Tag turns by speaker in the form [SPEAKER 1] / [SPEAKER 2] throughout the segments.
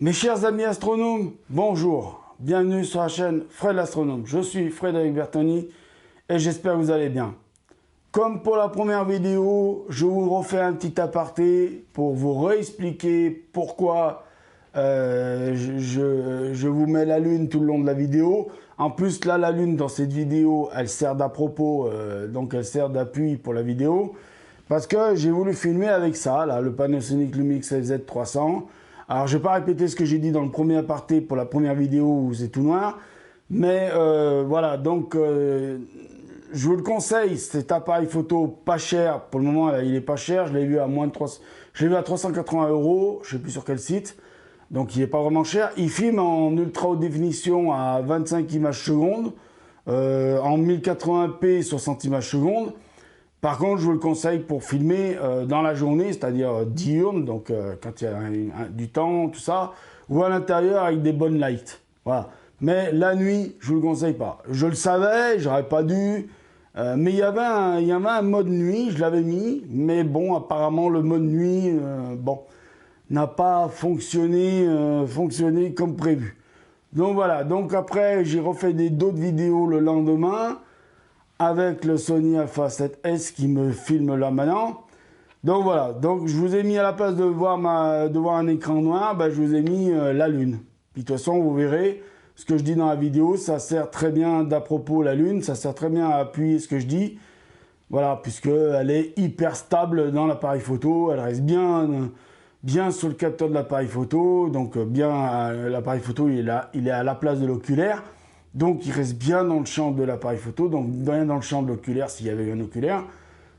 [SPEAKER 1] Mes chers amis astronomes, bonjour, bienvenue sur la chaîne Fred l'astronome. Je suis Frédéric Bertoni et j'espère que vous allez bien. Comme pour la première vidéo, je vous refais un petit aparté pour vous réexpliquer pourquoi je vous mets la lune tout le long de la vidéo. En plus, là, la lune dans cette vidéo, elle sert d'à-propos, donc elle sert d'appui pour la vidéo. Parce que j'ai voulu filmer avec ça, là, le Panasonic Lumix LZ300. Alors, je ne vais pas répéter ce que j'ai dit dans le premier aparté pour la première vidéo où c'est tout noir. Mais voilà, donc je vous le conseille, cet appareil photo pas cher. Pour le moment, là, il est pas cher. Je l'ai vu à moins de 300, je l'ai vu à 380 €. Je ne sais plus sur quel site. Donc, il n'est pas vraiment cher. Il filme en ultra haute définition à 25 images secondes. En 1080p, 60 images secondes. Par contre, je vous le conseille pour filmer dans la journée, c'est-à-dire diurne, donc quand il y a du temps, tout ça, ou à l'intérieur avec des bonnes lights. Voilà. Mais la nuit, je ne vous le conseille pas. Je le savais, j'aurais pas dû, mais il y avait un mode nuit, je l'avais mis, mais bon, apparemment le mode nuit, bon, n'a pas fonctionné comme prévu. Donc voilà, donc après, j'ai refait d'autres vidéos le lendemain, avec le Sony Alpha 7S qui me filme là maintenant. Donc voilà, donc je vous ai mis à la place de voir un écran noir, ben, je vous ai mis la lune. Puis de toute façon, vous verrez, ce que je dis dans la vidéo, ça sert très bien d'à propos la lune, ça sert très bien à appuyer ce que je dis. Voilà, puisqu'elle est hyper stable dans l'appareil photo, elle reste bien sur le capteur de l'appareil photo, donc bien l'appareil photo il est à la place de l'oculaire. Donc, il reste bien dans le champ de l'appareil photo, donc bien dans le champ de l'oculaire s'il y avait un oculaire.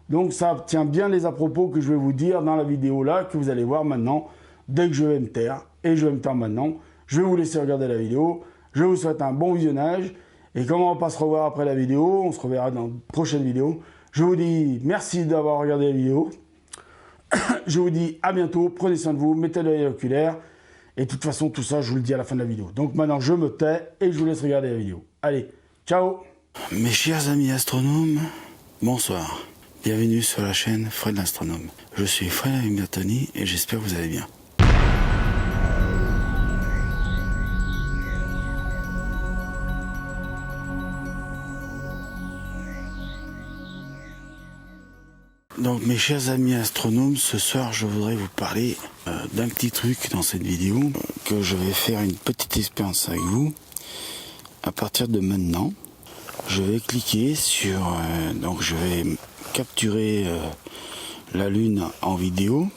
[SPEAKER 1] Donc, ça tient bien les à-propos que je vais vous dire dans la vidéo là, que vous allez voir maintenant, dès que je vais me taire. Et je vais me taire maintenant. Je vais vous laisser regarder la vidéo. Je vous souhaite un bon visionnage. Et comme on ne va pas se revoir après la vidéo, on se reverra dans une prochaine vidéo. Je vous dis merci d'avoir regardé la vidéo. Je vous dis à bientôt. Prenez soin de vous. Mettez l'œil à l'oculaire. Et de toute façon, tout ça, je vous le dis à la fin de la vidéo. Donc maintenant, je me tais et je vous laisse regarder la vidéo. Allez, ciao!
[SPEAKER 2] Mes chers amis astronomes, bonsoir. Bienvenue sur la chaîne Fred l'astronome. Je suis Frédéric Bertoni et j'espère que vous allez bien. Donc mes chers amis astronomes, ce soir je voudrais vous parler d'un petit truc dans cette vidéo, que je vais faire une petite expérience avec vous. À partir de maintenant, je vais cliquer sur, donc je vais capturer la lune en vidéo,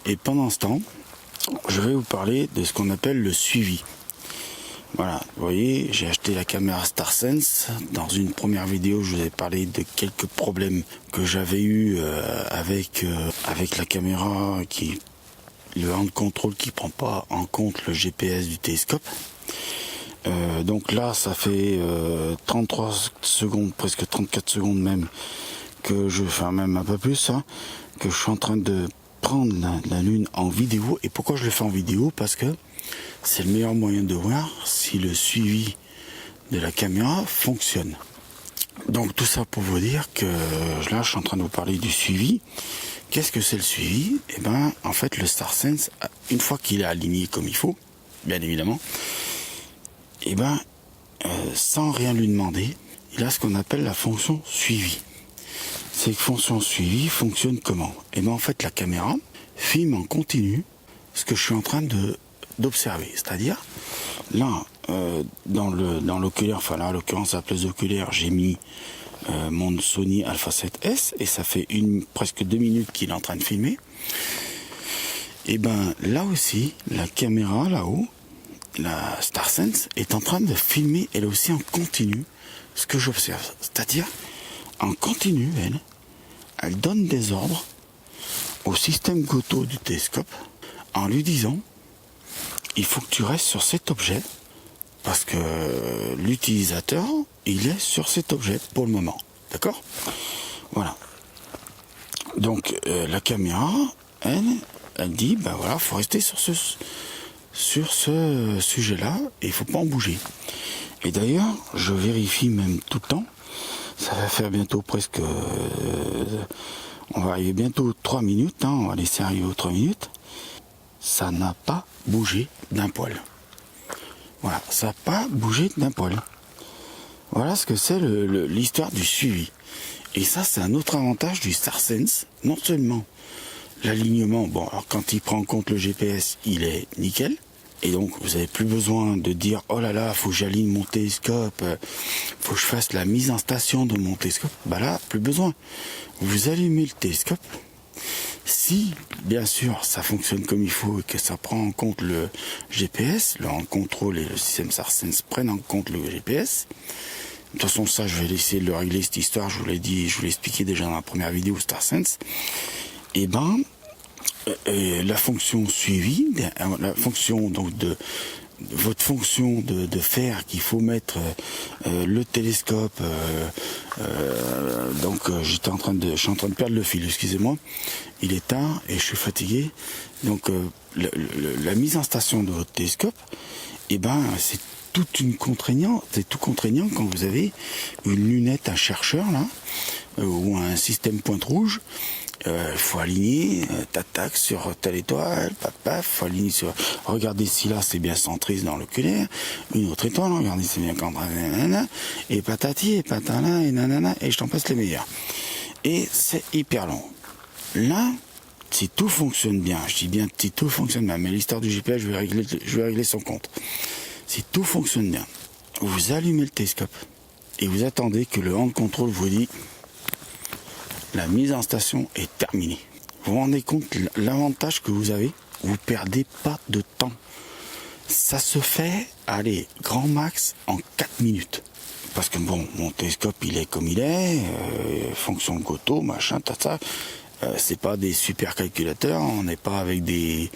[SPEAKER 2] et pendant ce temps, je vais vous parler de ce qu'on appelle le suivi. Voilà, vous voyez, j'ai acheté la caméra StarSense. Dans une première vidéo, je vous ai parlé de quelques problèmes que j'avais eu avec la caméra, le hand control qui prend pas en compte le GPS du télescope. Donc là, ça fait 33 secondes, presque 34 secondes même, que je fais même un peu plus, hein, que je suis en train de prendre la lune en vidéo. Et pourquoi je le fais en vidéo? Parce que c'est le meilleur moyen de voir si le suivi de la caméra fonctionne. Donc tout ça pour vous dire que là je suis en train de vous parler du suivi. Qu'est-ce que c'est le suivi? Eh ben en fait le StarSense, une fois qu'il est aligné comme il faut, bien évidemment, eh ben sans rien lui demander, il a ce qu'on appelle la fonction suivi. Cette fonction suivi fonctionne comment? Eh ben en fait la caméra filme en continu ce que je suis en train d'observer, c'est-à-dire là dans l'oculaire, enfin là en l'occurrence à la place d'oculaire, j'ai mis mon Sony Alpha 7S et ça fait presque 2 minutes qu'il est en train de filmer. Et ben là aussi la caméra là-haut, la StarSense est en train de filmer elle aussi en continu ce que j'observe, c'est-à-dire en continu elle donne des ordres au système Goto du télescope en lui disant: il faut que tu restes sur cet objet parce que l'utilisateur il est sur cet objet pour le moment, d'accord? Voilà. Donc la caméra elle dit ben voilà, faut rester sur ce sujet là et il faut pas en bouger. Et d'ailleurs je vérifie même tout le temps, ça va faire bientôt presque on va arriver bientôt aux 3 minutes, hein, on va laisser arriver aux 3 minutes. ça n'a pas bougé d'un poil. Voilà, ça n'a pas bougé d'un poil. Voilà ce que c'est l'histoire du suivi. Et ça, c'est un autre avantage du StarSense. Non seulement l'alignement, bon, alors quand il prend en compte le GPS, il est nickel. Et donc, vous n'avez plus besoin de dire, oh là là, faut que j'aligne mon télescope, faut que je fasse la mise en station de mon télescope. Bah là, plus besoin. Vous allumez le télescope. Si, bien sûr, ça fonctionne comme il faut et que ça prend en compte le GPS, le hand control et le système StarSense prennent en compte le GPS. De toute façon, ça, je vais essayer de le régler, cette histoire, je vous l'ai dit, je vous l'ai expliqué déjà dans la première vidéo StarSense. Et ben, la fonction suivie, la fonction donc votre fonction de faire qu'il faut mettre le télescope, donc je suis en train de perdre le fil, excusez-moi, il est tard et je suis fatigué, donc la mise en station de votre télescope, et ben c'est tout contraignant quand vous avez une lunette à chercheur là, ou un système pointe rouge. Il faut aligner, tac sur telle étoile, paf, faut aligner sur. Regardez si là c'est bien centré dans l'oculaire, une autre étoile, regardez c'est bien centré, et patati, et patala, et nanana, et je t'en passe les meilleurs. Et c'est hyper long. Là, si tout fonctionne bien, je dis bien si tout fonctionne bien, mais l'histoire du GPS, je vais régler son compte. Si tout fonctionne bien, vous allumez le télescope et vous attendez que le hand control vous dit la mise en station est terminée. Vous vous rendez compte l'avantage que vous avez? Vous perdez pas de temps. Ça se fait, allez, grand max en 4 minutes. Parce que bon, mon télescope il est comme il est, fonction Goto, machin, tata. C'est pas des super calculateurs, on n'est pas avec des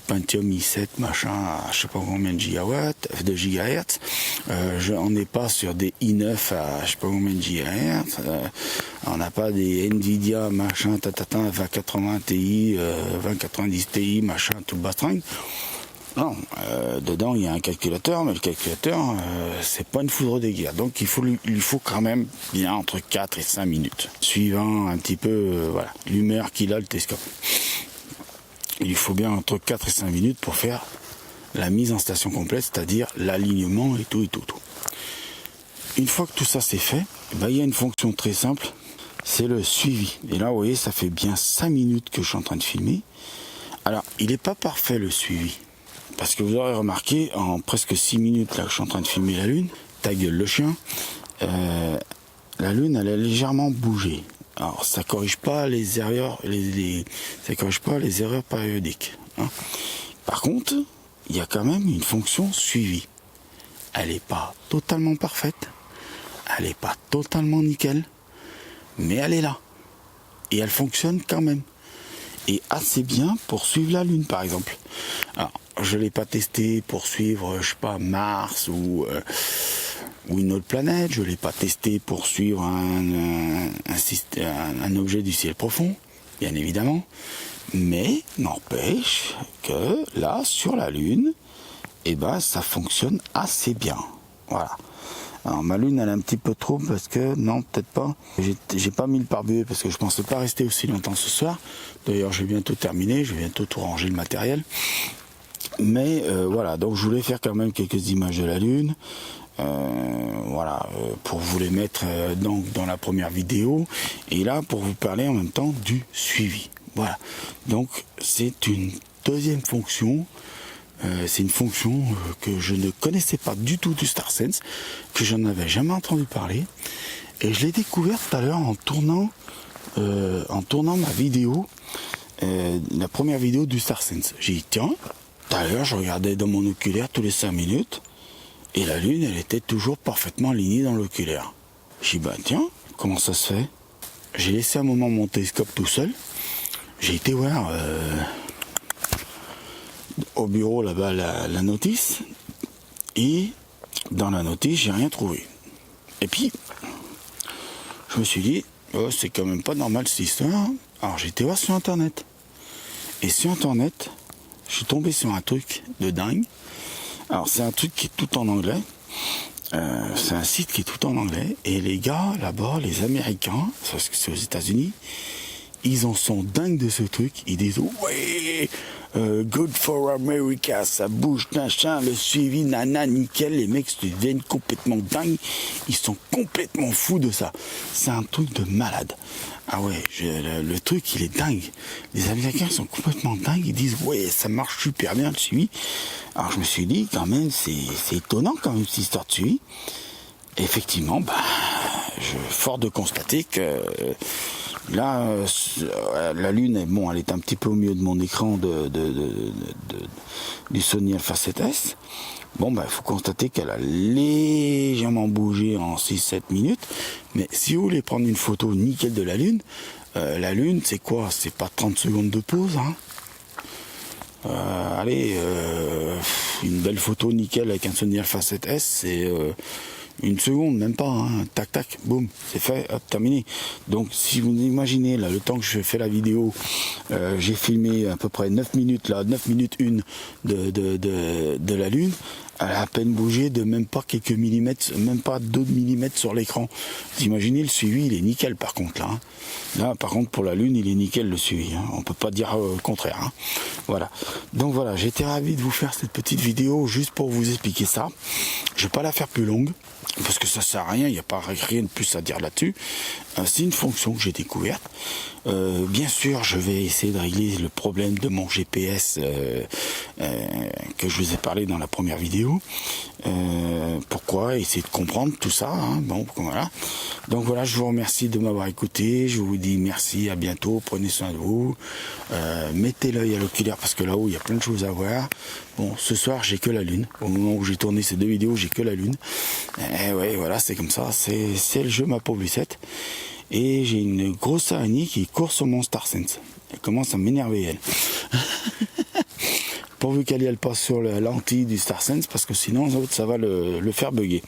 [SPEAKER 2] Pentium i7 machin à je sais pas combien de gigawatts, de gigahertz, on n'est pas sur des i9 à je sais pas combien de gigahertz, on n'a pas des Nvidia machin tatata 2080 Ti, 2090 Ti machin tout le bastringue. Non, dedans il y a un calculateur, mais le calculateur c'est pas une foudre des guerres, donc il faut quand même bien entre 4 et 5 minutes, suivant un petit peu voilà l'humeur qu'il a le télescope. Il faut bien entre 4 et 5 minutes pour faire la mise en station complète, c'est-à-dire l'alignement et tout. Une fois que tout ça c'est fait, ben, il y a une fonction très simple, c'est le suivi. Et là vous voyez ça fait bien 5 minutes que je suis en train de filmer. Alors il n'est pas parfait le suivi. Parce que vous aurez remarqué, en presque 6 minutes là que je suis en train de filmer la Lune, ta gueule le chien, la Lune elle a légèrement bougé. Alors ça corrige pas les erreurs, ça corrige pas les erreurs périodiques. Hein. Par contre, il y a quand même une fonction suivi. Elle n'est pas totalement parfaite, elle n'est pas totalement nickel, mais elle est là. Et elle fonctionne quand même. Et assez bien pour suivre la Lune par exemple. Alors, je ne l'ai pas testé pour suivre, je sais pas, Mars ou une autre planète. Je ne l'ai pas testé pour suivre un objet du ciel profond, bien évidemment. Mais n'empêche que là, sur la Lune, eh ben, ça fonctionne assez bien. Voilà. Alors ma Lune elle est un petit peu trop parce que non peut-être pas. J'ai pas mis le pare-buée parce que je pensais pas rester aussi longtemps ce soir. D'ailleurs j'ai bientôt terminé, je vais bientôt tout ranger le matériel. Mais voilà, donc je voulais faire quand même quelques images de la Lune. Voilà, pour vous les mettre donc dans la première vidéo. Et là pour vous parler en même temps du suivi. Voilà. Donc c'est une deuxième fonction. C'est une fonction que je ne connaissais pas du tout du StarSense, que j'en avais jamais entendu parler, et je l'ai découvert tout à l'heure en tournant ma vidéo, la première vidéo du StarSense. J'ai dit tiens, tout à l'heure je regardais dans mon oculaire tous les 5 minutes, et la Lune elle était toujours parfaitement alignée dans l'oculaire. J'ai dit bah tiens, comment ça se fait? J'ai laissé un moment mon télescope tout seul, j'ai été voir au bureau là-bas la notice, et dans la notice j'ai rien trouvé. Et puis je me suis dit oh, c'est quand même pas normal cette histoire. Alors j'ai été voir sur internet, et sur internet je suis tombé sur un truc de dingue. Alors c'est un truc qui est tout en anglais, c'est un site qui est tout en anglais, et les gars là-bas, les Américains, parce que c'est aux États-Unis, ils en sont dingues de ce truc. Ils disent ouais, Good for America, ça bouge, machin, le suivi, nana, nickel, les mecs deviennent complètement dingues, ils sont complètement fous de ça. C'est un truc de malade. Ah ouais, le truc il est dingue. Les Américains sont complètement dingues, ils disent ouais ça marche super bien le suivi. Alors je me suis dit quand même c'est étonnant quand même cette histoire de suivi. Et effectivement, fort de constater que là la lune, bon elle est un petit peu au milieu de mon écran du Sony Alpha 7S. Bon, il faut constater qu'elle a légèrement bougé en 6-7 minutes. Mais si vous voulez prendre une photo nickel de la Lune, c'est quoi? C'est pas 30 secondes de pause, hein. Allez, une belle photo nickel avec un Sony Alpha 7S, c'est une seconde, même pas, hein. Tac tac, boum, c'est fait, hop, terminé. Donc si vous imaginez là, le temps que je fais la vidéo, j'ai filmé à peu près 9 minutes là, 9 minutes 1 de la Lune. Elle a à peine bougé de même pas quelques millimètres, même pas 2 millimètres sur l'écran. Vous imaginez, le suivi il est nickel par contre là, hein. Là par contre pour la Lune il est nickel le suivi, hein. On peut pas dire le contraire, hein. Voilà. Donc voilà, j'étais ravi de vous faire cette petite vidéo juste pour vous expliquer ça. Je vais pas la faire plus longue parce que ça sert à rien, il n'y a pas rien de plus à dire là-dessus. C'est une fonction que j'ai découverte. Bien sûr, je vais essayer de régler le problème de mon GPS que je vous ai parlé dans la première vidéo. Pourquoi? Essayer de comprendre tout ça, hein. Bon, voilà. Donc voilà, je vous remercie de m'avoir écouté. Je vous dis merci, à bientôt. Prenez soin de vous. Mettez l'œil à l'oculaire parce que là-haut, il y a plein de choses à voir. Bon, ce soir, j'ai que la Lune. Au moment où j'ai tourné ces deux vidéos, j'ai que la Lune. Et ouais, voilà, c'est comme ça. C'est le jeu, ma pauvre Lucette. Et j'ai une grosse araignée qui court sur mon StarSense. Elle commence à m'énerver, elle. Pourvu qu'elle y aille pas sur la lentille du StarSense, parce que sinon ça va le faire bugger.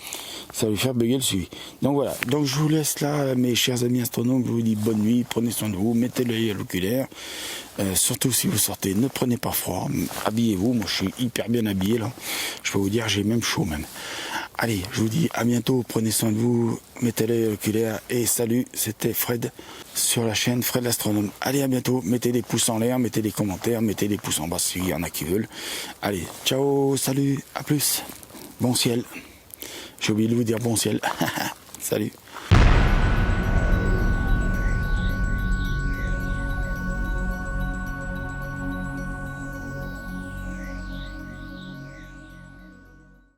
[SPEAKER 2] Ça va lui faire bugger le suivi. Donc voilà, donc je vous laisse là, mes chers amis astronomes, je vous dis bonne nuit, prenez soin de vous, mettez l'œil à l'oculaire. Surtout si vous sortez, ne prenez pas froid, habillez-vous, moi je suis hyper bien habillé là. Je peux vous dire, j'ai même chaud même. Allez, je vous dis à bientôt, prenez soin de vous, mettez l'œil à l'oculaire et salut, c'était Fred sur la chaîne Fred l'astronome. Allez, à bientôt, mettez des pouces en l'air, mettez des commentaires, mettez des pouces en bas s'il y en a qui veulent. Allez, ciao, salut, à plus, bon ciel. J'ai oublié de vous dire bon ciel. Salut.